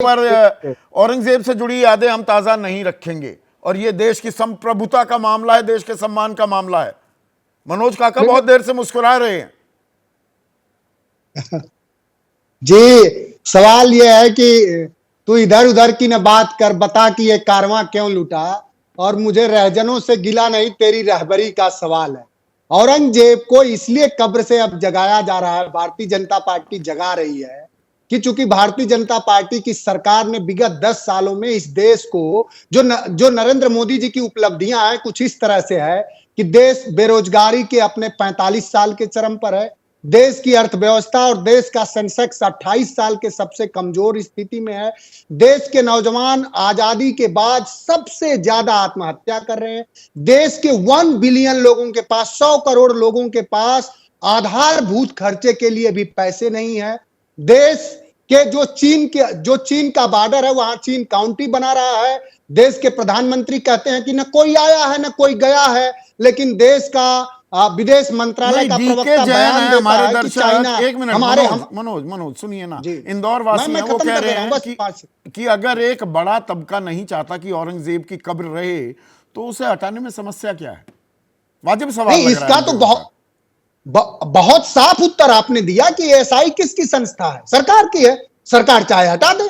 पर औरंगजेब से जुड़ी यादें हम ताजा नहीं रखेंगे और ये देश की संप्रभुता का मामला है, देश के सम्मान का मामला है। मनोज काका बहुत देर से मुस्कुरा रहे हैं। जी, सवाल यह है कि तू इधर उधर की न बात कर, बता कि ये कारवां क्यों लूटा, और मुझे रहजनों से गिला नहीं, तेरी रहबरी का सवाल है। औरंगजेब को इसलिए कब्र से अब जगाया जा रहा है, भारतीय जनता पार्टी जगा रही है कि चूंकि भारतीय जनता पार्टी की सरकार ने विगत 10 सालों में इस देश को जो नरेंद्र मोदी जी की उपलब्धियां हैं कुछ इस तरह से है कि देश बेरोजगारी के अपने 45 साल के चरम पर है, देश की अर्थव्यवस्था और देश का सेंसेक्स 28 साल के सबसे कमजोर स्थिति में है, देश के नौजवान आजादी के बाद सबसे ज्यादा आत्महत्या कर रहे हैं, देश के 1 बिलियन लोगों के पास, 100 करोड़ लोगों के पास आधारभूत खर्चे के लिए भी पैसे नहीं है, देश के जो चीन का बॉर्डर है वहां चीन काउंटी बना रहा है, देश के प्रधानमंत्री कहते हैं कि न कोई आया है न कोई गया है, लेकिन देश का विदेश मंत्रालय का प्रवक्ता बयान देता है कि चाइना, एक मिनट मनोज सुनिए ना, इंदौर वासी हैं, वो कह रहे हैं कि अगर एक बड़ा तबका नहीं चाहता कि औरंगजेब की कब्र रहे तो उसे हटाने में समस्या क्या है? वाजिब सवाल लग रहा है। इसका तो बहुत साफ उत्तर आपने दिया कि एएसआई किसकी संस्था है, सरकार की है, सरकार चाहे हटा दे।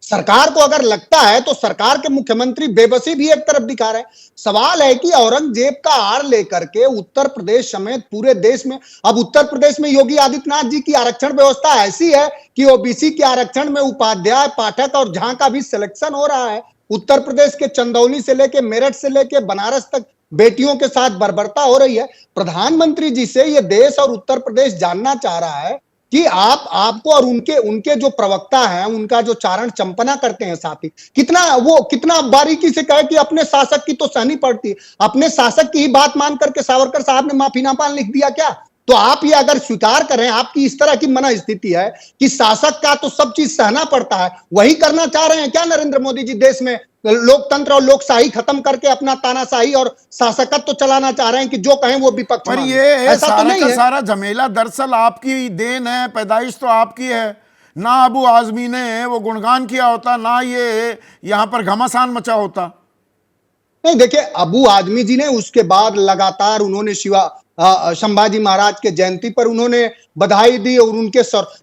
सरकार को अगर लगता है तो सरकार के मुख्यमंत्री बेबसी भी एक तरफ दिखा रहे हैं। सवाल है कि औरंगजेब का आड़ लेकर के उत्तर प्रदेश समेत पूरे देश में, अब उत्तर प्रदेश में योगी आदित्यनाथ जी की आरक्षण व्यवस्था ऐसी है कि ओबीसी के आरक्षण में उपाध्याय, पाठक और झा का भी सिलेक्शन हो रहा है। उत्तर प्रदेश के चंदौली से लेके मेरठ से लेके बनारस तक बेटियों के साथ बर्बरता हो रही है। प्रधानमंत्री जी से ये देश और उत्तर प्रदेश जानना चाह रहा है कि आपको और उनके जो प्रवक्ता हैं, उनका जो चारण चंपना करते हैं साथी, कितना बारीकी से कहे कि अपने शासक की तो सहनी पड़ती है। अपने शासक की ही बात मान करके सावरकर साहब ने माफीनामा लिख दिया क्या? तो आप ये अगर स्वीकार करें, आपकी इस तरह की मन स्थिति है कि शासक का तो सब चीज सहना पड़ता है, वही करना चाह रहे हैं क्या नरेंद्र मोदी जी? देश में लोकतंत्र और लोकशाही खत्म करके अपना तानाशाही और शासकत्व तो चलाना चाह रहे हैं कि जो कहें वो विपक्ष। पर ये ऐसा तो नहीं है। सारा झमेला दरअसल आपकी देन है, पैदाइश तो आपकी है ना। अबू आजमी ने वो गुणगान किया होता ना, ये यहां पर घमासान मचा होता। नहीं, देखिए, अबू आजमी जी ने उसके बाद लगातार उन्होंने संभाजी महाराज के जयंती पर उन्होंने बधाई दी और उनके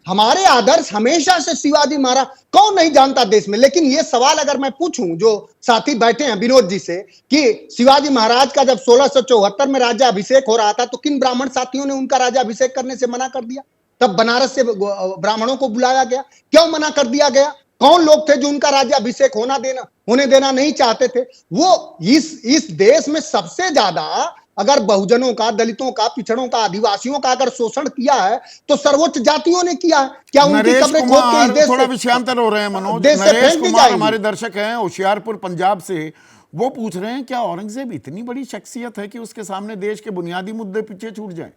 हमारे आदर्श हमेशा से शिवाजी महाराज कौन नहीं जानता देश में। लेकिन ये सवाल अगर मैं पूछूं जो साथी बैठे हैं विनोद जी से कि शिवाजी महाराज का जब 1674 में राज्याभिषेक हो रहा था तो किन ब्राह्मण साथियों ने उनका राज्याभिषेक करने से मना कर दिया? तब बनारस से ब्राह्मणों को बुलाया गया, क्यों मना कर दिया गया? कौन लोग थे जो उनका राज्याभिषेक होने देना नहीं चाहते थे? वो इस देश में सबसे ज्यादा अगर बहुजनों का, दलितों का, पिछड़ों का, आदिवासियों का अगर शोषण किया है तो सर्वोच्च जातियों ने किया है। क्या उनकी कब्रें खोद के इस देश थोड़ा विषयांतर हो रहे हैं मनोज। नरेश कुमार हमारे दर्शक हैं होशियारपुर पंजाब से, वो पूछ रहे हैं क्या औरंगजेब इतनी बड़ी शख्सियत है कि उसके सामने देश के बुनियादी मुद्दे पीछे छूट जाए?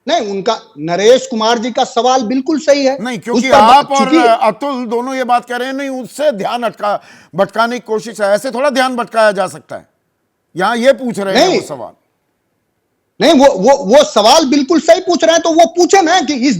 नहीं, उनका नरेश कुमार जी का सवाल बिल्कुल सही है। नहीं, क्योंकि आप और अतुल दोनों ये बात कह रहे हैं, नहीं उससे ध्यान भटकाने की कोशिश है। ऐसे थोड़ा ध्यान भटकाया जा सकता है। यहां ये पूछ रहे हैं वो सवाल। नहीं, वो सवाल बिल्कुल सही पूछ रहे हैं। तो वो पूछे ना कि इस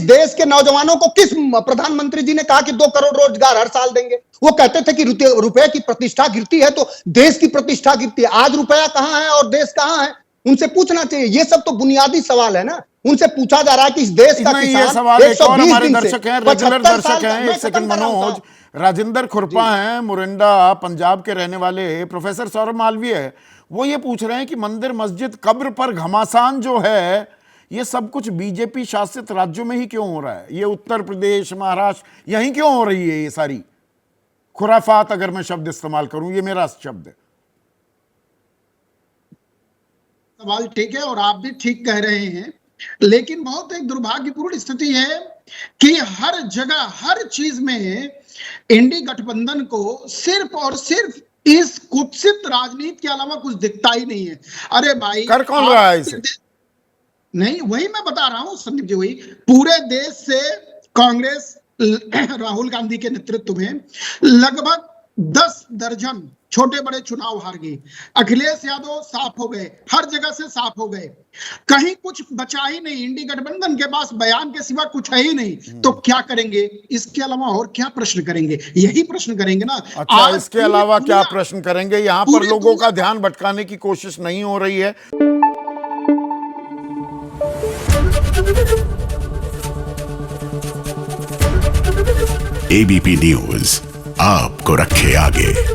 देश के नौजवानों को किस प्रधानमंत्री जी ने कहा कि 2 करोड़ रोजगार हर साल देंगे? वो कहते थे कि रुपए की प्रतिष्ठा गिरती है तो देश की प्रतिष्ठा गिरती है। आज रुपया कहां है और देश कहां है? उनसे पूछना चाहिए। ये सब तो बुनियादी सवाल है ना। उनसे पूछा जा रहा है कि इस देश का किसान सवाल एक और हमारे दर्शक हैं, रेगुलर दर्शक हैं, एक सेकंड मनोज, राजेंद्र खुरपा हैं, मोरिंडा पंजाब के रहने वाले, प्रोफेसर सौरभ मालवीय है, वो ये पूछ रहे हैं कि मंदिर, मस्जिद, कब्र पर घमासान जो है ये सब कुछ बीजेपी शासित राज्यों में ही क्यों हो रहा है? ये उत्तर प्रदेश, महाराष्ट्र, यहीं क्यों हो रही है ये सारी खुराफात? अगर मैं शब्द इस्तेमाल करूं, ये मेरा शब्द है। सवाल ठीक है और आप भी ठीक कह रहे हैं, लेकिन बहुत एक दुर्भाग्यपूर्ण स्थिति है कि हर जगह, हर चीज में इंडी गठबंधन को सिर्फ और सिर्फ इस कुत्सित राजनीति के अलावा कुछ दिखता ही नहीं है। अरे भाई, कर कौन रहा है इसे? नहीं, वही मैं बता रहा हूं संदीप जी। वही पूरे देश से कांग्रेस राहुल गांधी के नेतृत्व में लगभग 10 दर्जन छोटे बड़े चुनाव हार गई। अखिलेश यादव साफ हो गए, हर जगह से साफ हो गए, कहीं कुछ बचा ही नहीं। इंडी गठबंधन के पास बयान के सिवा कुछ है ही नहीं। तो क्या करेंगे? इसके अलावा और क्या प्रश्न करेंगे? यही प्रश्न करेंगे ना। अच्छा, इसके अलावा क्या प्रश्न करेंगे? यहाँ पर लोगों का ध्यान भटकाने की कोशिश नहीं हो रही है? एबीपी न्यूज आपको रखे आगे।